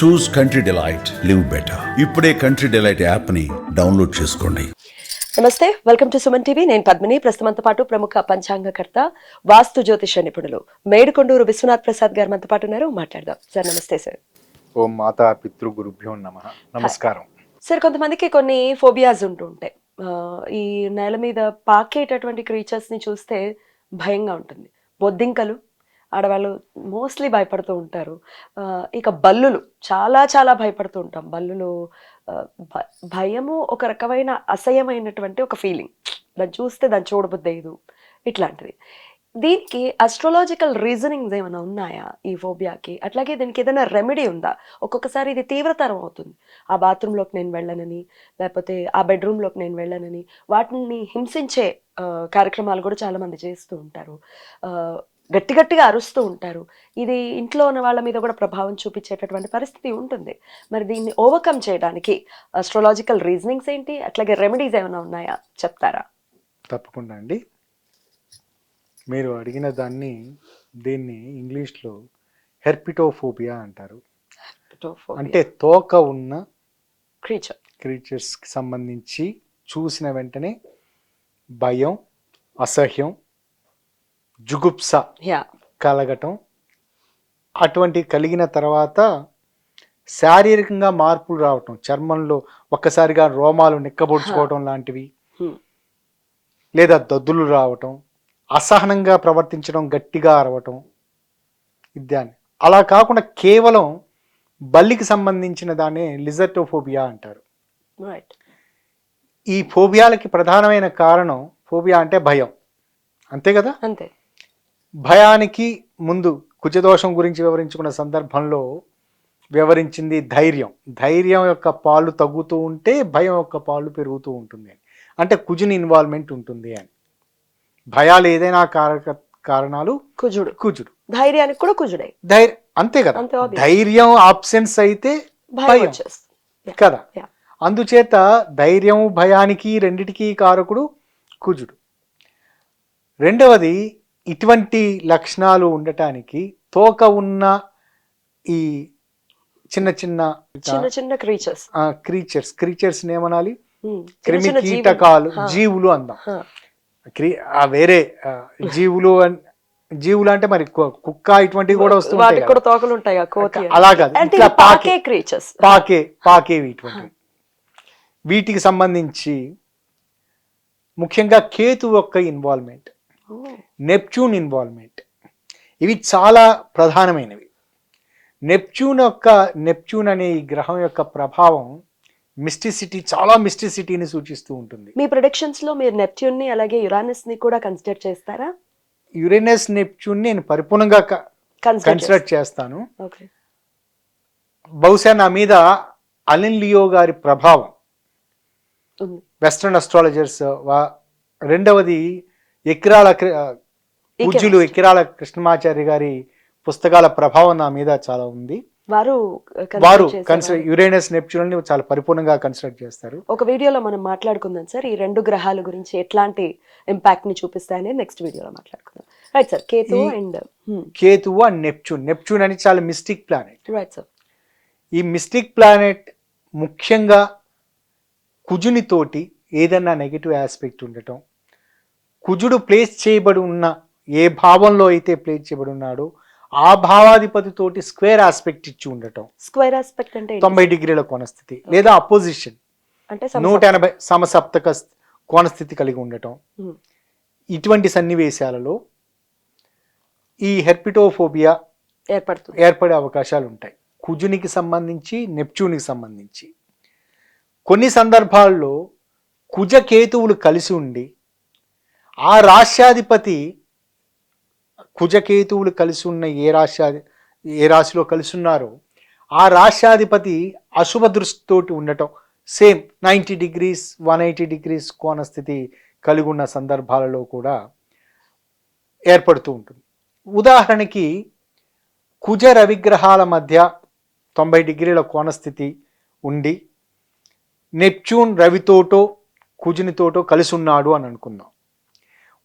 చూస్ country delight, live better. ఇప్పుడే country delight app ని download చేసుకోండి. నమస్తే, వెల్కమ్ టు సుమన్ టీవీ. నేను పద్మిని. ప్రస్తుతంతో పాటు ప్రముఖ పంచాంగకర్త, వాస్తు జ్యోతిష నిపుణులు మేడుకొండూరు విశ్వనాథ్ ప్రసాద్ గారు మనతో పాటు ఉన్నారు. మాట్లాడదాం సార్. నమస్తే సార్. ఓం మాతా పితృ గురుభ్యో నమః. నమస్కారం సార్. కొంతమందికి కొన్ని ఫోబియాస్ ఉంటూ ఉంటాయి. ఈ నేల మీద పాకేటటువంటి క్రీచర్స్ ని చూస్తే భయంగా ఉంటుంది. బొద్దింకలు ఆడవాళ్ళు మోస్ట్లీ భయపడుతూ ఉంటారు. ఇక బల్లులు చాలా చాలా భయపడుతూ ఉంటాం. బల్లులు భయము ఒక రకమైన అసహ్యమైనటువంటి ఒక ఫీలింగ్. దాన్ని చూస్తే దాన్ని చూడబుద్దేదు, ఇట్లాంటిది. దీనికి అస్ట్రాలజికల్ రీజనింగ్స్ ఏమైనా ఉన్నాయా ఈ ఫోబియాకి? అట్లాగే దీనికి ఏదైనా రెమెడీ ఉందా? ఒక్కొక్కసారి ఇది తీవ్రతరం అవుతుంది. ఆ బాత్రూంలోకి నేను వెళ్ళనని, లేకపోతే ఆ బెడ్రూమ్లోకి నేను వెళ్ళనని, వాటిని హింసించే కార్యక్రమాలు కూడా చాలా మంది చేస్తూ ఉంటారు. గట్టి గట్టిగా అరుస్తూ ఉంటారు. ఇది ఇంట్లో ఉన్న వాళ్ళ మీద కూడా ప్రభావం చూపించేటటువంటి పరిస్థితి ఉంటుంది. మరి దీన్ని ఓవర్కమ్ చేయడానికి అస్ట్రాలజికల్ రీజనింగ్స్ ఏంటి, అట్లాగే రెమెడీస్ ఏమైనా ఉన్నాయా చెప్తారా? తప్పకుండా అండి. మీరు అడిగిన దీన్ని ఇంగ్లీష్లో హెర్పిటోఫోబియా అంటారు. అంటే తోక ఉన్న క్రీచర్స్కి సంబంధించి చూసిన వెంటనే భయం, అసహ్యం, జుగుప్స కలగటం, అటువంటి కలిగిన తర్వాత శారీరకంగా మార్పులు రావటం, చర్మంలో ఒక్కసారిగా రోమాలు నిక్కబొడుచుకోవటం లాంటివి, లేదా దద్దులు రావటం, అసహనంగా ప్రవర్తించడం, గట్టిగా అరవటం ఇద్దాన్ని. అలా కాకుండా కేవలం బల్లికి సంబంధించిన దాన్ని లిజర్టోఫోబియా అంటారు. ఈ ఫోబియాలకి ప్రధానమైన కారణం, ఫోబియా అంటే భయం, అంతే కదా? అంతే. భయానికి ముందు కుజదోషం గురించి వివరించుకున్న సందర్భంలో వివరించింది ధైర్యం. ధైర్యం యొక్క పాలు తగ్గుతూ ఉంటే భయం యొక్క పాలు పెరుగుతూ ఉంటుంది అని. అంటే కుజుని ఇన్వాల్వ్మెంట్ ఉంటుంది అని. భయాలు ఏదైనా కారణాలు కుజుడు. ధైర్యానికి కూడా కుజుడే. అంతే కదా. ధైర్యం ఆబ్సెన్స్ అయితే భయం కదా. అందుచేత ధైర్యం భయానికి రెండిటికి కారకుడు కుజుడు. రెండవది, ఇటువంటి లక్షణాలు ఉండటానికి తోక ఉన్న ఈ చిన్న చిన్న క్రీచర్స్ ఏమనాలి? క్రిమి కీటకాలు, జీవులు అందాం. వేరే జీవులు అంటే మరి కుక్క ఇటువంటివి కూడా వస్తుంటాయి. అలాగా పాకేవి ఇటువంటి. వీటికి సంబంధించి ముఖ్యంగా కేతు యొక్క ఇన్వాల్వ్మెంట్, నెప్ట్యూన్ ఇన్వాల్వ్మెంట్, ఇవి చాలా ప్రధానమైనవి. నెప్ట్యూన్ అనే ఈ గ్రహం యొక్క ప్రభావం చాలా మిస్టిసిటీని సూచిస్తూ ఉంటుంది. మీ ప్రెడిక్షన్స్ లో మీరు నెప్ట్యూన్ ని అలాగే యురానస్ ని కూడా కన్సిడర్ చేస్తారా? యురేనస్, నెప్ట్యూన్ నేను పరిపూర్ణంగా కన్సిడర్ చేస్తాను. బహుశా నా మీద అలెన్ లియో గారి ప్రభావం, వెస్ట్రన్ అస్ట్రాలజర్స్. రెండవది, ఎకిరాల కృష్ణమాచారి గారి పుస్తకాల ప్రభావం నా మీద చాలా ఉంది. వారు యురేనస్, నెప్ట్యూన్ చాలా పరిపూర్ణంగా కన్సిడర్ చేస్తారు. ఒక వీడియోలో మనం మాట్లాడుకుందాం సార్, ఈ రెండు గ్రహాల గురించి ఎట్లాంటి ఇంపాక్ట్ ని చూపిస్తాయని నెక్స్ట్ వీడియోలో మాట్లాడుకుందాం. Right sir. Ketu and Neptune అని చాలా మిస్టిక్ ప్లానెట్. Right sir. ఈ మిస్టిక్ ప్లానెట్ ముఖ్యంగా కుజుని తోటి ఏదన్నా నెగిటివ్ ఆస్పెక్ట్ ఉండటం, కుజుడు ప్లేస్ చేయబడి ఉన్న ఏ భావంలో అయితే ప్లేస్ చేయబడి ఉన్నాడో ఆ భావాధిపతితోటి స్క్వేర్ ఆస్పెక్ట్ ఇచ్చి ఉండటం. స్క్వేర్ ఆస్పెక్ట్ అంటే 90 డిగ్రీల కోణస్థితి, లేదా అపోజిషన్ అంటే 180 సమసప్తక కోణస్థితి కలిగి ఉండటం. ఇటువంటి సన్నివేశాలలో ఈ హెర్పిటోఫోబియా ఏర్పడే అవకాశాలు ఉంటాయి. కుజునికి సంబంధించి, నెప్ట్యూన్కి సంబంధించి. కొన్ని సందర్భాల్లో కుజకేతువులు కలిసి ఉండి ఆ రాశ్యాధిపతి, కుజకేతువులు కలిసి ఉన్న ఏ రాశిలో కలిసి ఉన్నారో ఆ రాశ్యాధిపతి అశుభ దృష్టితోటి ఉండటం, సేమ్ 90 డిగ్రీస్ 180 డిగ్రీస్ కోణస్థితి కలిగి ఉన్న సందర్భాలలో కూడా ఏర్పడుతూ ఉంటుంది. ఉదాహరణకి కుజ రవిగ్రహాల మధ్య 90 డిగ్రీల కోణస్థితి ఉండి నెప్ట్యూన్ రవితోటో కుజునితోటో కలిసి ఉన్నాడు అని అనుకుందాం.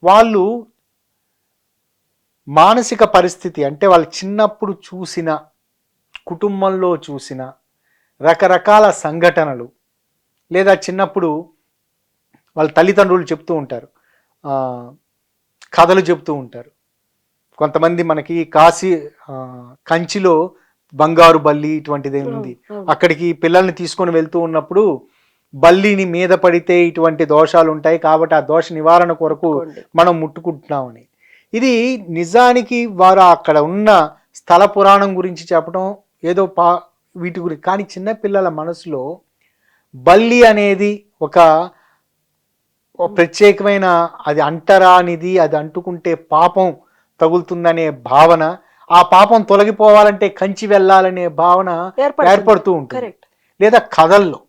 వాళ్ళు మానసిక పరిస్థితి అంటే వాళ్ళు చిన్నప్పుడు చూసిన కుటుంబంలో చూసిన రకరకాల సంఘటనలు, లేదా చిన్నప్పుడు వాళ్ళ తల్లిదండ్రులు చెప్తూ ఉంటారు, కథలు చెప్తూ ఉంటారు. కొంతమంది మనకి కంచిలో బంగారు బల్లి ఇటువంటిది ఉంది, అక్కడికి పిల్లల్ని తీసుకొని వెళ్తూ ఉన్నప్పుడు బల్లిని మీద పడితే ఇటువంటి దోషాలు ఉంటాయి కాబట్టి ఆ దోష నివారణ కొరకు మనం ముట్టుకుంటున్నామని. ఇది నిజానికి వారు అక్కడ ఉన్న స్థల పురాణం గురించి చెప్పడం ఏదో వీటి గురించి, కానీ చిన్నపిల్లల మనసులో బల్లి అనేది ఒక ప్రత్యేకమైన, అది అంటరానిది, అది అంటుకుంటే పాపం తగులుతుందనే భావన, ఆ పాపం తొలగిపోవాలంటే కంచి వెళ్ళాలనే భావన ఏర్పడుతూ ఉంటుంది. లేదా కథల్లో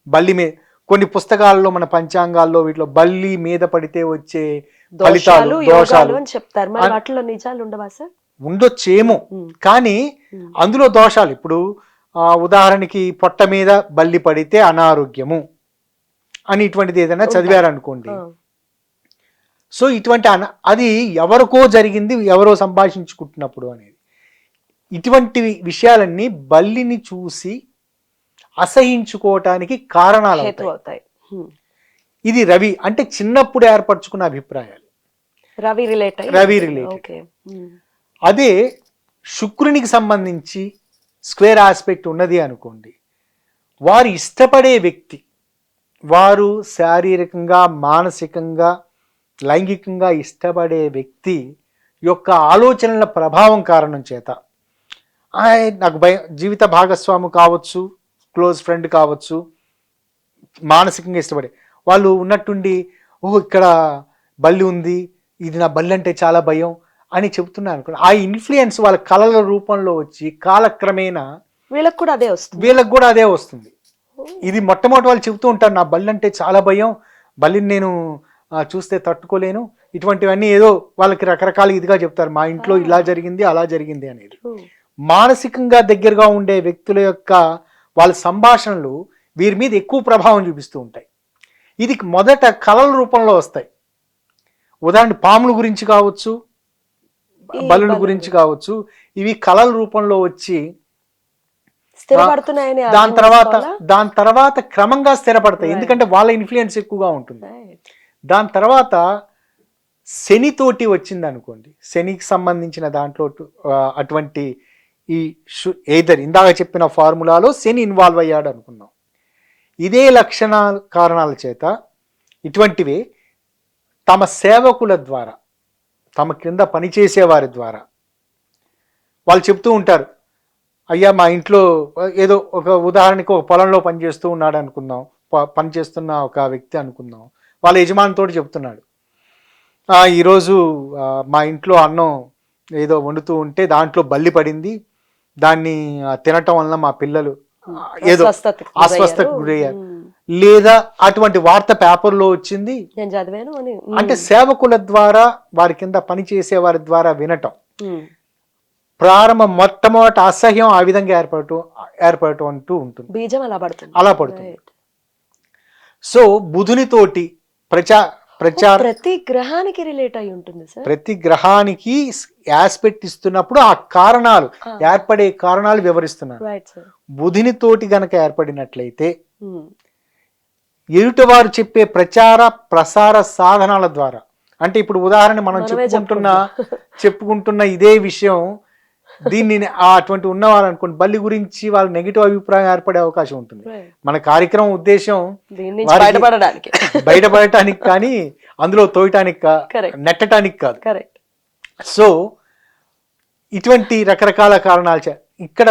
బల్లి మీద, కొన్ని పుస్తకాల్లో మన పంచాంగాల్లో వీటిలో బల్లి మీద పడితే వచ్చే ఫలితాలు, దోషాలు అని చెప్తారు. మరి వాటిలో నిజాలు ఉండవా సార్? ఉండొచ్చేమో, కానీ అందులో దోషాలు. ఇప్పుడు ఉదాహరణకి పొట్ట మీద బల్లి పడితే అనారోగ్యము అని ఇటువంటిది ఏదైనా చదివారనుకోండి. సో ఇటువంటి అది ఎవరికో జరిగింది, ఎవరో సంభాషించుకుంటున్నప్పుడు అనేది. ఇటువంటి విషయాలన్నీ బల్లిని చూసి అసహించుకోవటానికి కారణాలు అవుతాయి. ఇది రవి అంటే చిన్నప్పుడు ఏర్పరచుకున్న అభిప్రాయాలు, రవి రిలేటెడ్. అదే శుక్రునికి సంబంధించి స్క్వేర్ ఆస్పెక్ట్ ఉన్నది అనుకోండి, వారు ఇష్టపడే వ్యక్తి, వారు శారీరకంగా, మానసికంగా, లైంగికంగా ఇష్టపడే వ్యక్తి యొక్క ఆలోచనల ప్రభావం కారణం చేత నాకు జీవిత భాగస్వామి కావచ్చు, క్లోజ్ ఫ్రెండ్ కావచ్చు, మానసికంగా ఇష్టపడే వాళ్ళు ఉన్నట్టుండి, ఇక్కడ బల్లి ఉంది, ఇది నా బల్లి అంటే చాలా భయం అని చెప్తున్నారు అనుకోండి. ఆ ఇన్ఫ్లుయెన్స్ వాళ్ళ కళల రూపంలో వచ్చి కాలక్రమేణా వీళ్ళకు కూడా అదే వస్తుంది. ఇది మొట్టమొదటి వాళ్ళు చెబుతూ ఉంటారు, నా బల్లి అంటే చాలా భయం, బల్లిని నేను చూస్తే తట్టుకోలేను, ఇటువంటివన్నీ ఏదో వాళ్ళకి రకరకాల ఇదిగా చెప్తారు. మా ఇంట్లో ఇలా జరిగింది, అలా జరిగింది అనేది. మానసికంగా దగ్గరగా ఉండే వ్యక్తుల యొక్క వాళ్ళ సంభాషణలు వీరి మీద ఎక్కువ ప్రభావం చూపిస్తూ ఉంటాయి. ఇది మొదట కళల రూపంలో వస్తాయి. ఉదాహరణ పాముల గురించి కావచ్చు, బలుల గురించి కావచ్చు, ఇవి కళల రూపంలో వచ్చి దాని తర్వాత క్రమంగా స్థిరపడతాయి, ఎందుకంటే వాళ్ళ ఇన్ఫ్లుయెన్స్ ఎక్కువగా ఉంటుంది. దాని తర్వాత శనితోటి వచ్చింది అనుకోండి, శనికి సంబంధించిన దాంట్లో అటువంటి ఈ ఇందాక చెప్పిన ఫార్ములాలో శని ఇన్వాల్వ్ అయ్యాడు అనుకున్నాం. ఇదే లక్షణాల కారణాల చేత ఇటువంటివి తమ సేవకుల ద్వారా, తమ క్రింద పనిచేసే వారి ద్వారా వాళ్ళు చెప్తూ ఉంటారు, అయ్యా మా ఇంట్లో ఏదో ఒక ఉదాహరణకి ఒక పొలంలో పనిచేస్తూ ఉన్నాడు అనుకుందాం, పనిచేస్తున్న ఒక వ్యక్తి అనుకుందాం, వాళ్ళ యజమానితో చెప్తున్నాడు, ఈరోజు మా ఇంట్లో అన్నం ఏదో వండుతూ ఉంటే దాంట్లో బల్లి పడింది, దాన్ని తినటం వలన మా పిల్లలు ఏదో అస్వస్థతకు గురయ్యారు, లేదా అటువంటి వార్త పేపర్లో వచ్చింది, అంటే సేవకుల ద్వారా, వారి కింద పనిచేసే వారి ద్వారా వినటం. మొట్టమొదటి అసహ్యం ఆ విధంగా ఏర్పడటం అంటూ ఉంటుంది, బీజం అలా పడుతుంది. సో బుధునితోటి ప్రతి గ్రహానికి రిలేట్ అయి ఉంటుంది సార్. ప్రతి గ్రహానికి ఆస్పెక్ట్ ఇస్తున్నప్పుడు ఆ కారణాలు, ఏర్పడే కారణాలు వివరిస్తున్నారు. బుధునితోటి గనక ఏర్పడినట్లయితే ఎదుటివారు చెప్పే ప్రచార ప్రసార సాధనాల ద్వారా, అంటే ఇప్పుడు ఉదాహరణ మనం చెప్పుకుంటున్న ఇదే విషయం, దీన్ని అటువంటి ఉన్నవారు అనుకోండి, బల్లి గురించి వాళ్ళ నెగిటివ్ అభిప్రాయం ఏర్పడే అవకాశం ఉంటుంది. మన కార్యక్రమం ఉద్దేశం బయటపడటానికి కానీ అందులో తోయటానికి నెట్టడానికి కాదు. సో ఇటువంటి రకరకాల కారణాలు ఇక్కడ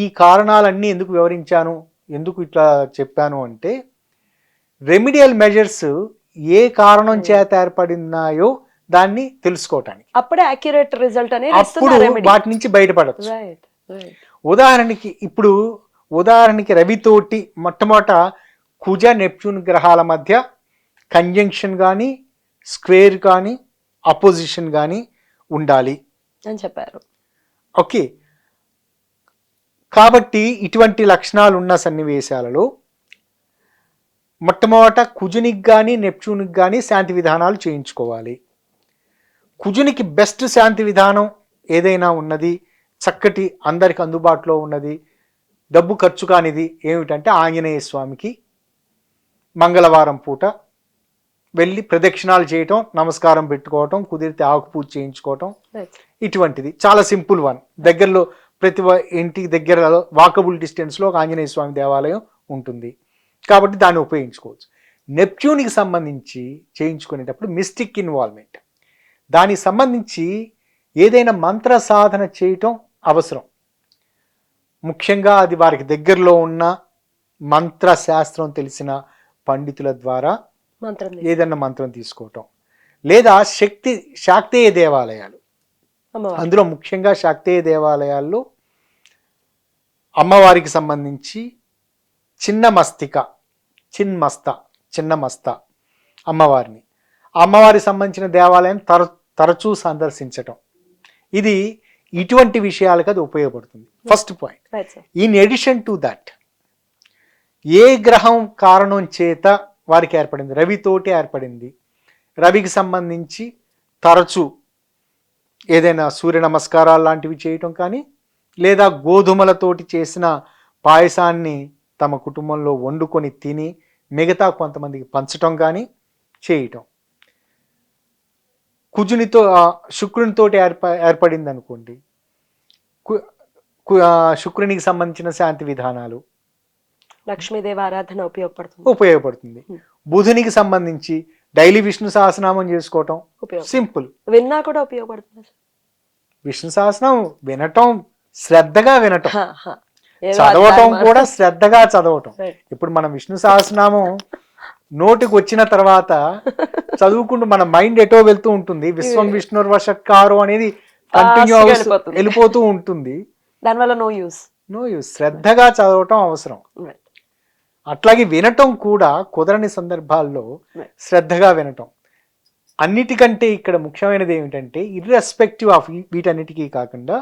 ఈ కారణాలన్నీ ఎందుకు వివరించాను, ఎందుకు ఇట్లా చెప్పాను అంటే, రెమిడియల్ మెజర్స్ ఏ కారణం చేత ఏర్పడినాయో దాన్ని తెలుసుకోవటానికి, అప్పుడే అక్యురేట్ రిజల్ట్ అనేది అప్పుడు వాటి నుంచి బయటపడచ్చు. ఉదాహరణకి రవితోటి మొట్టమొదట కుజ నెప్ట్యూన్ గ్రహాల మధ్య కంజంక్షన్ కానీ, స్క్వేర్ కానీ, అపోజిషన్ కానీ ఉండాలి అని చెప్పారు. ఓకే, కాబట్టి ఇటువంటి లక్షణాలు ఉన్న సన్నివేశాలలో మొట్టమొదట కుజునికి కానీ నెప్ట్యూన్కి కానీ శాంతి విధానాలు చేయించుకోవాలి. కుజునికి బెస్ట్ శాంతి విధానం ఏదైనా ఉన్నది, చక్కటి అందరికి అందుబాటులో ఉన్నది, డబ్బు ఖర్చు కానిది ఏమిటంటే ఆంజనేయ స్వామికి మంగళవారం పూట వెళ్ళి ప్రదక్షిణాలు చేయటం, నమస్కారం పెట్టుకోవటం, కుదిరితే ఆకు పూజ చేయించుకోవటం, ఇటువంటిది చాలా సింపుల్ వన్. దగ్గరలో ప్రతి ఇంటికి దగ్గరలో వాకబుల్ డిస్టెన్స్లో ఒక ఆంజనేయ స్వామి దేవాలయం ఉంటుంది కాబట్టి దాన్ని ఉపయోగించుకోవచ్చు. నెప్ట్యూన్కి సంబంధించి చేయించుకునేటప్పుడు మిస్టిక్ ఇన్వాల్వ్మెంట్, దానికి సంబంధించి ఏదైనా మంత్ర సాధన చేయటం అవసరం. ముఖ్యంగా అది వారికి దగ్గరలో ఉన్న మంత్ర శాస్త్రం తెలిసిన పండితుల ద్వారా ఏదైనా మంత్రం తీసుకోవటం, లేదా శాక్తేయ దేవాలయాలు, అందులో ముఖ్యంగా శాక్తేయ దేవాలయాల్లో అమ్మవారికి సంబంధించి చిన్న మస్త అమ్మవారిని, అమ్మవారికి సంబంధించిన దేవాలయం తరచూ సందర్శించటం, ఇది ఇటువంటి విషయాలకు అది ఉపయోగపడుతుంది. First point. In addition to that, ఏ గ్రహం కారణం చేత వారికి ఏర్పడింది, రవితోటి ఏర్పడింది, రవికి సంబంధించి తరచూ ఏదైనా సూర్య నమస్కారాలు లాంటివి చేయటం కానీ, లేదా గోధుమలతోటి చేసిన పాయసాన్ని తమ కుటుంబంలో వండుకొని తిని మిగతా కొంతమందికి పంచటం కానీ చేయటం. కుజునితో శుక్రునితోటి ఏర్పడింది అనుకోండి, శుక్రునికి సంబంధించిన శాంతి విధానాలు, లక్ష్మీదేవి ఆరాధన ఉపయోగపడుతుంది. బుధునికి సంబంధించి డైలీ విష్ణు సహస్రనామం చేసుకోవటం సింపుల్. విన్నా కూడా ఉపయోగపడుతుంది. విష్ణు సహస్రనామం వినటం, శ్రద్ధగా వినటం, చదవటం కూడా శ్రద్ధగా చదవటం. ఇప్పుడు మనం విష్ణు సహస్రనామం నోటికి వచ్చిన తర్వాత చదువుకుంటూ మన మైండ్ ఎటో వెళ్తూ ఉంటుంది. విశ్వం విష్ణుర్వ షట్కారో అనేది కంటిన్యూ వెళ్ళిపోతూ ఉంటుంది. దానివల్ల నో యూస్. శ్రద్ధగా చదవటం అవసరం. అట్లాగే వినటం కూడా కుదరని సందర్భాల్లో శ్రద్ధగా వినటం. అన్నిటికంటే ఇక్కడ ముఖ్యమైనది ఏమిటంటే, ఇర్రెస్పెక్టివ్ ఆఫ్ వీటన్నిటికీ కాకుండా,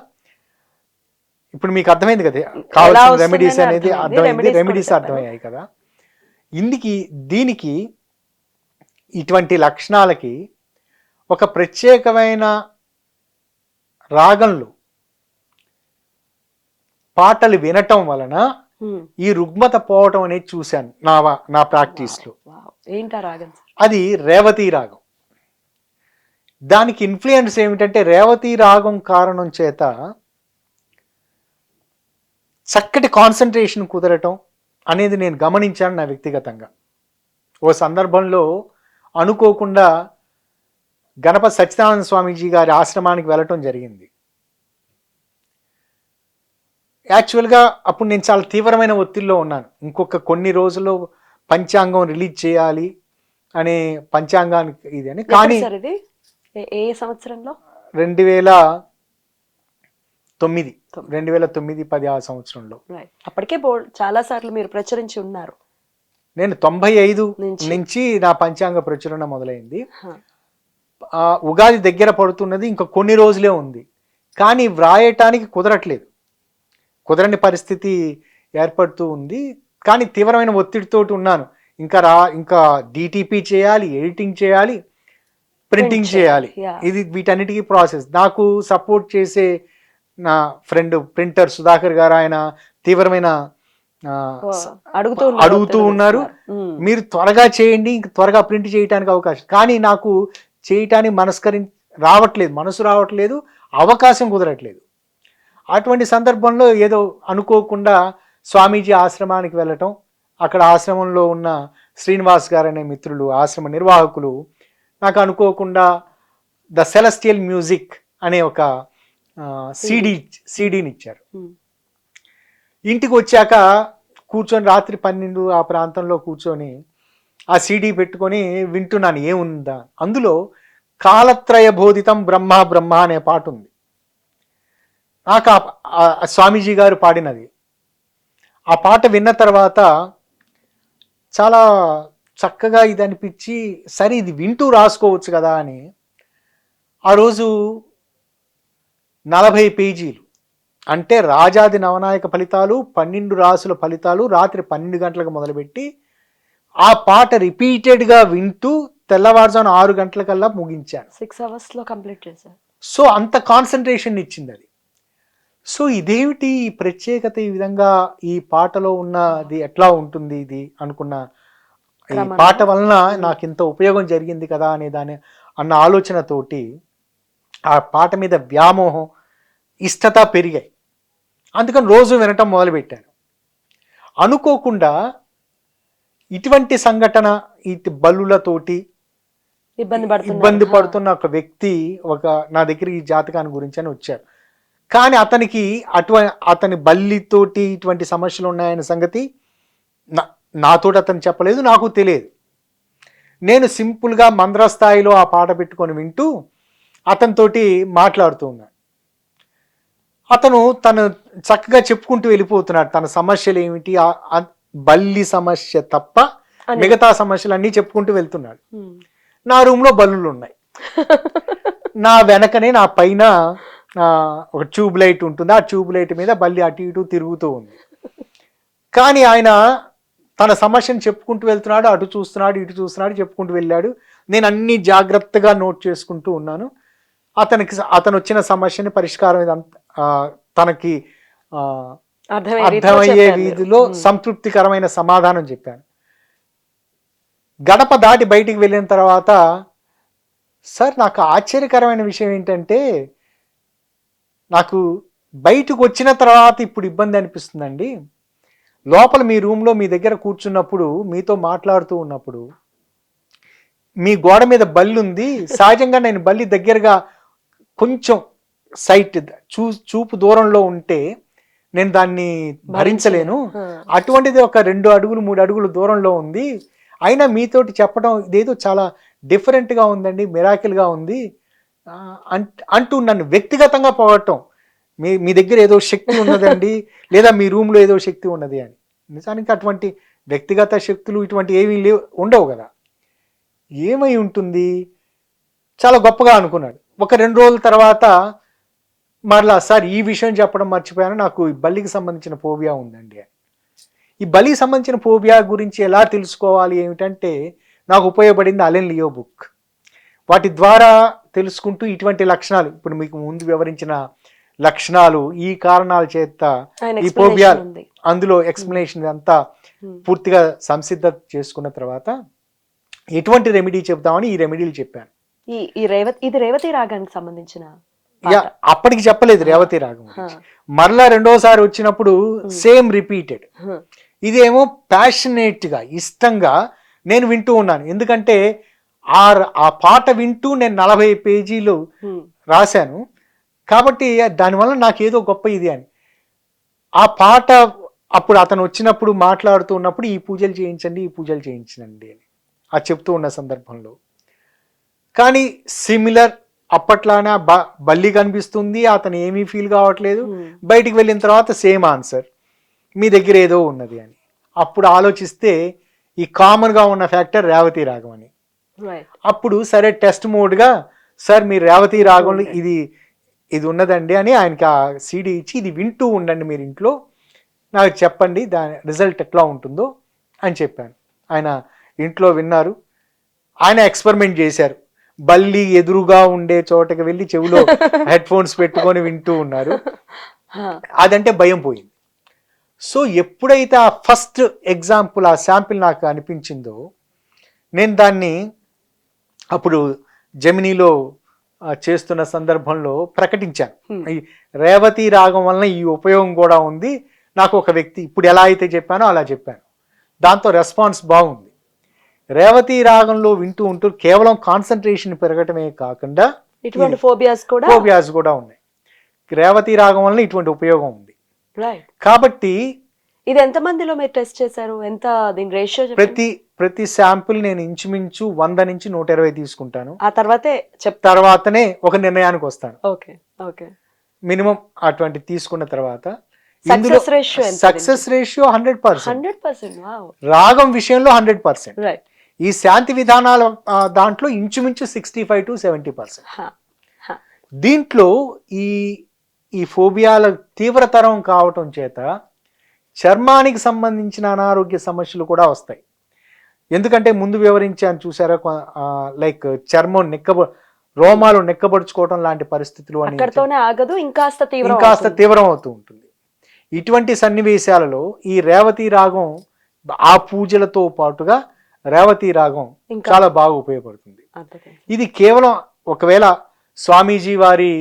ఇప్పుడు మీకు అర్థమైంది కదా కావాల్సిన రెమెడీస్ అనేది అర్థమైంది, రెమెడీస్ అర్థమయ్యాయి కదా. దీనికి ఇటువంటి లక్షణాలకి ఒక ప్రత్యేకమైన రాగంలో పాటలు వినటం వలన ఈ రుగ్మత పోవటం అనేది చూశాను నా ప్రాక్టీస్ లో. అది రేవతి రాగం. దానికి ఇన్ఫ్లుయెన్స్ ఏమిటంటే, రేవతి రాగం కారణం చేత చక్కటి కాన్సన్ట్రేషన్ కుదరటం అనేది నేను గమనించాను నా వ్యక్తిగతంగా. ఓ సందర్భంలో అనుకోకుండా గణపతి సత్యనారాయణ స్వామీజీ గారి ఆశ్రమానికి వెళ్ళటం జరిగింది. యాక్చువల్గా అప్పుడు నేను చాలా తీవ్రమైన ఒత్తిడిలో ఉన్నాను. ఇంకొక కొన్ని రోజుల్లో పంచాంగం రిలీజ్ చేయాలి అనే పంచాంగానికి ఇది అని. కానీ ఏ సంవత్సరంలో? 2009-10 ఆ సంవత్సరంలో. అప్పటికే చాలా సార్లు మీరు ప్రచురించి ఉన్నారు. నేను 95 నుంచి నా పంచాంగ ప్రచురణ మొదలైంది. ఉగాది దగ్గర పడుతున్నది, ఇంకా కొన్ని రోజులే ఉంది. కానీ వ్రాయటానికి కుదరని పరిస్థితి ఏర్పడుతూ ఉంది. కానీ తీవ్రమైన ఒత్తిడితోటి ఉన్నాను. ఇంకా డిటిపి చేయాలి, ఎడిటింగ్ చేయాలి, ప్రింటింగ్ చేయాలి. ఇది వీటన్నిటికీ ప్రాసెస్. నాకు సపోర్ట్ చేసే నా ఫ్రెండ్ ప్రింటర్ సుధాకర్ గారు, ఆయన తీవ్రమైన అడుగుతూ ఉన్నారు, మీరు త్వరగా చేయండి, ఇంక త్వరగా ప్రింట్ చేయడానికి అవకాశం. కానీ నాకు చేయటానికి మనసు రావట్లేదు, అవకాశం కుదరట్లేదు. అటువంటి సందర్భంలో ఏదో అనుకోకుండా స్వామీజీ ఆశ్రమానికి వెళ్ళటం, అక్కడ ఆశ్రమంలో ఉన్న శ్రీనివాస్ గారు అనే మిత్రులు, ఆశ్రమ నిర్వాహకులు నాకు అనుకోకుండా ద సెలెస్టియల్ మ్యూజిక్ అనే ఒక సీడీని ఇచ్చారు. ఇంటికి వచ్చాక కూర్చొని రాత్రి 12 ఆ ప్రాంతంలో కూర్చొని ఆ సీడీ పెట్టుకొని వింటున్నాను ఏముందా. అందులో కాలత్రయ బోధితం బ్రహ్మ బ్రహ్మ అనే పాట ఉంది. నాకు స్వామీజీ గారు పాడినది. ఆ పాట విన్న తర్వాత చాలా చక్కగా ఇది అనిపించి, సరే ఇది వింటూ రాసుకోవచ్చు కదా అని ఆ రోజు 40 పేజీలు, అంటే రాజాది నవనాయక ఫలితాలు, 12 రాసుల ఫలితాలు రాత్రి 12 గంటలకు మొదలుపెట్టి ఆ పాట రిపీటెడ్గా వింటూ తెల్లవారుజామున 6 గంటలకల్లా ముగించాను. 6 hours లో కంప్లీట్ చేశాను. సో అంత కాన్సన్ట్రేషన్ ఇచ్చింది అది. సో ఇదేమిటి ఈ ప్రత్యేకత, ఈ విధంగా ఈ పాటలో ఉన్నది ఎట్లా ఉంటుంది ఇది అనుకున్న, ఈ క్రమంలో. పాట వలన నాకు ఇంత ఉపయోగం జరిగింది కదా అనే అన్న ఆలోచనతోటి ఆ పాట మీద వ్యామోహం, ఇష్టత పెరిగాయి. అందుకని రోజు వినటం మొదలుపెట్టాను. అనుకోకుండా ఇటువంటి సంఘటన, ఇటు బల్లులతోటి ఇబ్బంది పడుతున్న ఒక వ్యక్తి నా దగ్గర ఈ జాతకాన్ని గురించి అని వచ్చారు. కానీ అతని బల్లితోటి ఇటువంటి సమస్యలు ఉన్నాయనే సంగతి నాతోటి అతను చెప్పలేదు, నాకు తెలియదు. నేను సింపుల్గా మంద్ర స్థాయిలో ఆ పాట పెట్టుకొని వింటూ అతనితోటి మాట్లాడుతూ ఉన్నాను. అతను చక్కగా చెప్పుకుంటూ వెళ్ళిపోతున్నాడు తన సమస్యలు ఏమిటి, బల్లి సమస్య తప్ప మిగతా సమస్యలన్నీ చెప్పుకుంటూ వెళ్తున్నాడు. నా రూమ్లో బల్లులు ఉన్నాయి, నా వెనకనే నా పైన ఒక ట్యూబ్ లైట్ ఉంటుంది, ఆ ట్యూబ్ లైట్ మీద బల్లి అటు ఇటు తిరుగుతూ ఉంది. కానీ ఆయన తన సమస్యను చెప్పుకుంటూ వెళ్తున్నాడు, అటు చూస్తున్నాడు ఇటు చూస్తున్నాడు, చెప్పుకుంటూ వెళ్ళాడు. నేను అన్ని జాగ్రత్తగా నోట్ చేసుకుంటూ ఉన్నాను. అతను వచ్చిన సమస్యని పరిష్కారం తనకి అర్థమయ్యే వీధిలో సంతృప్తికరమైన సమాధానం చెప్పాను. గడప దాటి బయటికి వెళ్ళిన తర్వాత, సార్ నాకు ఆశ్చర్యకరమైన విషయం ఏంటంటే, నాకు బయటకు వచ్చిన తర్వాత ఇప్పుడు ఇబ్బంది అనిపిస్తుందండి. లోపల మీ రూమ్లో మీ దగ్గర కూర్చున్నప్పుడు, మీతో మాట్లాడుతూ ఉన్నప్పుడు మీ గోడ మీద బల్లి ఉంది. సహజంగా నేను బల్లి దగ్గరగా కొంచెం సైట్ చూపు దూరంలో ఉంటే నేను దాన్ని భరించలేను. అటువంటిది ఒక 2 అడుగులు 3 అడుగులు దూరంలో ఉంది. అయినా మీతోటి చెప్పడం ఇదేదో చాలా డిఫరెంట్గా ఉందండి, మిరాకిల్గా ఉంది అంటూ నన్ను వ్యక్తిగతంగా పొగడటం. మీ దగ్గర ఏదో శక్తి ఉన్నదండి, లేదా మీ రూమ్లో ఏదో శక్తి ఉన్నది అని. నిజానికి అటువంటి వ్యక్తిగత శక్తులు ఇటువంటి ఏమీ ఉండవు కదా. ఏమై ఉంటుంది, చాలా గొప్పగా అనుకున్నాడు. ఒక 2 రోజుల తర్వాత మరలా, సార్ ఈ విషయం చెప్పడం మర్చిపోయాను, నాకు ఈ బల్లికి సంబంధించిన ఫోబియా ఉందండి అని. ఈ బలికి సంబంధించిన ఫోబియా గురించి ఎలా తెలుసుకోవాలి ఏమిటంటే, నాకు ఉపయోగపడింది అలెన్ లియో బుక్. వాటి ద్వారా తెలుసుకుంటూ ఇటువంటి లక్షణాలు, ఇప్పుడు మీకు ముందు వివరించిన లక్షణాలు, ఈ కారణాల చేత ఈ ఫోబియా, అందులో ఎక్స్ప్లెనేషన్ అంతా పూర్తిగా సంసిద్ధత చేసుకున్న తర్వాత ఎటువంటి రెమెడీ చెప్తామని ఈ రెమెడీలు చెప్పాను. ఇది రేవతి రాగానికి సంబంధించిన, అప్పటికి చెప్పలేదు రేవతి రాగం. మరలా రెండోసారి వచ్చినప్పుడు సేమ్ రిపీటెడ్. ఇదేమో ప్యాషనేట్ గా, ఇష్టంగా నేను వింటూ ఉన్నాను. ఎందుకంటే ఆ పాట వింటూ నేను 40 పేజీలు రాశాను కాబట్టి దానివల్ల నాకు ఏదో గొప్ప ఇది అని. ఆ పాట అప్పుడు అతను వచ్చినప్పుడు మాట్లాడుతూ ఉన్నప్పుడు ఈ పూజలు చేయించండి, ఈ పూజలు చేయించండి అని అది చెప్తూ ఉన్న సందర్భంలో, కానీ సిమిలర్ అప్పట్లానే బల్లి కనిపిస్తుంది, అతను ఏమీ ఫీల్ కావట్లేదు. బయటికి వెళ్ళిన తర్వాత సేమ్ ఆన్సర్, మీ దగ్గర ఏదో ఉన్నది అని. అప్పుడు ఆలోచిస్తే ఈ కామన్గా ఉన్న ఫ్యాక్టర్ రేవతి రాగం అని. అప్పుడు సరే టెస్ట్ మోడ్గా, సార్ మీరు రేవతి రాగంలో ఇది ఉన్నదండి అని ఆయనకి ఆ సీడీ ఇచ్చి, ఇది వింటూ ఉండండి మీరు ఇంట్లో, నాకు చెప్పండి దాని రిజల్ట్ ఎట్లా ఉంటుందో అని చెప్పాను. ఆయన ఇంట్లో విన్నారు, ఆయన ఎక్స్పెరిమెంట్ చేశారు. బల్లి ఎదురుగా ఉండే చోటకి వెళ్ళి చెవిలో హెడ్ ఫోన్స్ పెట్టుకొని వింటూ ఉన్నారు. అదంటే భయం పోయింది. సో ఎప్పుడైతే ఆ ఫస్ట్ ఎగ్జాంపుల్, ఆ శాంపిల్ నాకు అనిపించిందో, నేను దాన్ని అప్పుడు జెమినీలో చేస్తున్న సందర్భంలో ప్రకటించాను. ఈ రేవతి రాగం వలన ఈ ఉపయోగం కూడా ఉంది. నాకు ఒక వ్యక్తి ఇప్పుడు ఎలా అయితే చెప్పానో అలా చెప్పాను, దాంతో రెస్పాన్స్ బాగుంది. రేవతి రాగంలో వింటూ ఉంటూ కేవలం కాన్సన్ట్రేషన్ పెరగటమే కాకుండా ఇటువంటి ఫోబియాస్ కూడా ఉన్నాయి. రేవతి రాగం వలన ఇటువంటి ఉపయోగం ఉంది. కాబట్టి ఇది ఎంత మందిలో మీరు టెస్ట్ చేశారు? ఎంత దీని రేషియో? ప్రతి శాంపుల్ నేను ఇంచుమించు 100 నుంచి 120 తీసుకుంటాను. ఆ తర్వాతనే ఒక నిర్ణయానికి వస్తాను. మినిమం అటువంటి తీసుకున్న తర్వాత సక్సెస్ రేషియో 100%. రాగం విషయంలో 100%. ఈ శాంతి విధానాల దాంట్లో ఇంచుమించు 65 to 70%. దీంట్లో ఈ ఫోబియాల తీవ్రతరం కావటం చేత చర్మానికి సంబంధించిన అనారోగ్య సమస్యలు కూడా వస్తాయి. ఎందుకంటే ముందు వివరించాను చూసారా, లైక్ చర్మం రోమాలు నెక్కబడుచుకోవటం లాంటి పరిస్థితులు అని అక్కడితోనే ఆగదు, ఇంకాస్త తీవ్రం ఇంకాస్త అవుతుంది. తీవ్రం అవుతూ ఉంటుంది. ఇటువంటి సన్నివేశాలలో ఈ రేవతి రాగం ఆ పూజలతో పాటుగా రేవతి రాగం ఇంకా చాలా బాగా ఉపయోగపడుతుంది. అర్థమైంది. ఇది కేవలం ఒకవేళ స్వామీజీ వారి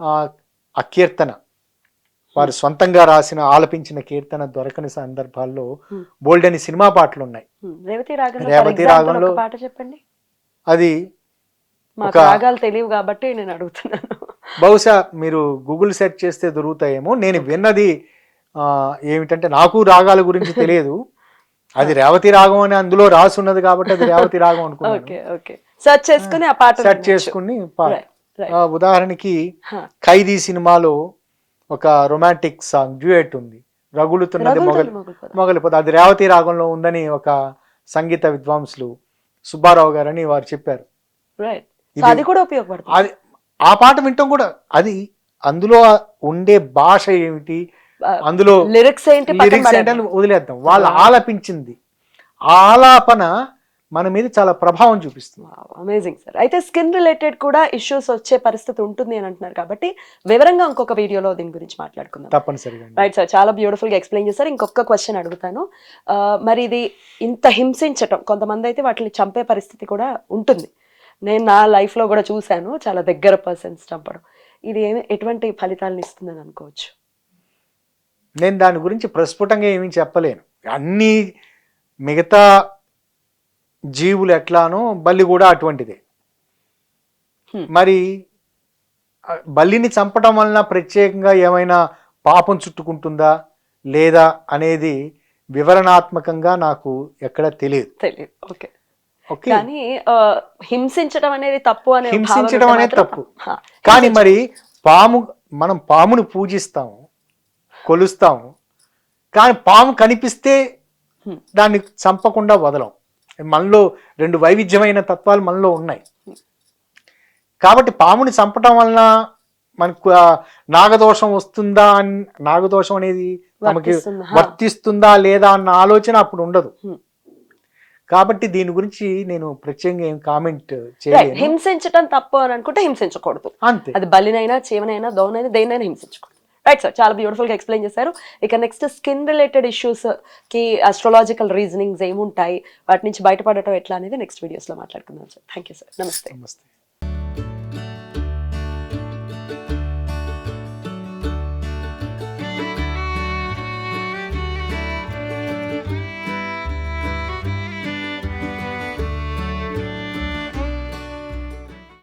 ఆ కీర్తన వారు సొంతంగా రాసిన ఆలపించిన కీర్తన దొరకని సందర్భాల్లో బోల్డని సినిమా పాటలు ఉన్నాయి. రేవతి రాగంలో రేవతి for example రాగంలో ఒక పాట చెప్పండి. అది మాకు ఒక రాగాలు తెలియవు కాబట్టి నేను అడుగుతున్నాను. బహుశా మీరు గూగుల్ సెర్చ్ చేస్తే దొరుకుతాయేమో. నేను విన్నది ఏమిటంటే నాకు రాగాల గురించి తెలియదు, అది రేవతి రాగం అని అందులో రాసి ఉన్నది కాబట్టి అది రేవతి రాగం అనుకున్నాను. ఓకే ఓకే సెర్చ్ చేసుకుని ఆ పాట సెర్చ్ చేసుకుని Right, right. ఉదాహరణకి హా. ఖైదీ సినిమాలో ఒక రొమాంటిక్ సాంగ్ డ్యూయట్ ఉంది, రగులుతున్నది మొగలి పొద, అది రేవతి రాగంలో ఉందని ఒక సంగీత విద్వాంసులు సుబ్బారావు గారని వారు చెప్పారు. రైట్, ఇది- అది కూడా ఉపయోగపడుతుంది. అది ఆ పాట వింటాం కూడా, అది అందులో ఉండే భాష ఏమిటి, అందులో లిరిక్స్ ఏంటి పక్కన లిరిక్స్ పడేద్దాం. ఏంటని వదిలేద్దాం. వాళ్ళు ఆలపించింది, ఆ ఆలాపన మన మీద చాలా ప్రభావం చూపిస్తుంది. Amazing sir. అయితే స్కిన్ రిలేటెడ్ కూడా ఇష్యూస్ వచ్చే పరిస్థితి ఉంటుంది అని అంటున్నారు కాబట్టి వివరంగా ఇంకొక వీడియోలో దీని గురించి మాట్లాడుకుందాం. తప్పనిసరిగా. రైట్ సార్, చాలా బ్యూటిఫుల్ గా ఎక్స్ప్లెయిన్ చేశారు. ఇంకొక క్వశ్చన్ అడుగుతాను. మరి ఇది ఇంత హింసించటం, కొంతమంది అయితే వాటిని చంపే పరిస్థితి కూడా ఉంటుంది. నేను నా లైఫ్ లో కూడా చూశాను, చాలా దగ్గర పర్సన్స్ చంపడం. ఇది ఎటువంటి ఫలితాలను ఇస్తుందని అనుకోవచ్చు? నేను దాని గురించి ప్రస్ఫుటంగా ఏమీ చెప్పలేను. అన్ని మిగతా జీవులు ఎట్లానో బల్లి కూడా అటువంటిదే. మరి బల్లిని చంపడం వలన ప్రత్యేకంగా ఏమైనా పాపం చుట్టుకుంటుందా లేదా అనేది వివరణాత్మకంగా నాకు ఎక్కడ తెలియదు. తెలియదు. ఓకే ఓకే, కానీ హింసించడం అనేది తప్పు అనే హింసించడం అనేది తప్పు. కానీ మరి మనం పామును పూజిస్తాము, కొలుస్తాము, కానీ పాము కనిపిస్తే దాన్ని చంపకుండా వదలం. మనలో రెండు వైవిధ్యమైన తత్వాలు మనలో ఉన్నాయి. కాబట్టి పాముని చంపటం వలన మనకు నాగదోషం వస్తుందా, నాగదోషం అనేది మనకి వర్తిస్తుందా లేదా అన్న ఆలోచన అప్పుడు ఉండదు. కాబట్టి దీని గురించి నేను ప్రత్యేకంగా ఏం కామెంట్ చేయలేను. హింసించడం తప్పు అని అనుకుంటే హింసించకూడదు, అంతే. అది బలినైనా చీమనైనా దోనైనా దేన్నైనా హింసించకూడదు. రైట్ సార్, చాలా బ్యూటిఫుల్ గా ఎక్స్ప్లెయిన్ చేశారు. ఇక నెక్స్ట్ స్కిన్ రిలేటెడ్ ఇష్యూస్ కి అస్ట్రాలజికల్ రీజనింగ్స్ ఏముంటాయి, వాటి నుంచి బయటపడటం ఎట్లా అనేది నెక్స్ట్ వీడియోస్ లో మాట్లాడుకుందాం సార్. Thank you sir. నమస్తే. నమస్తే.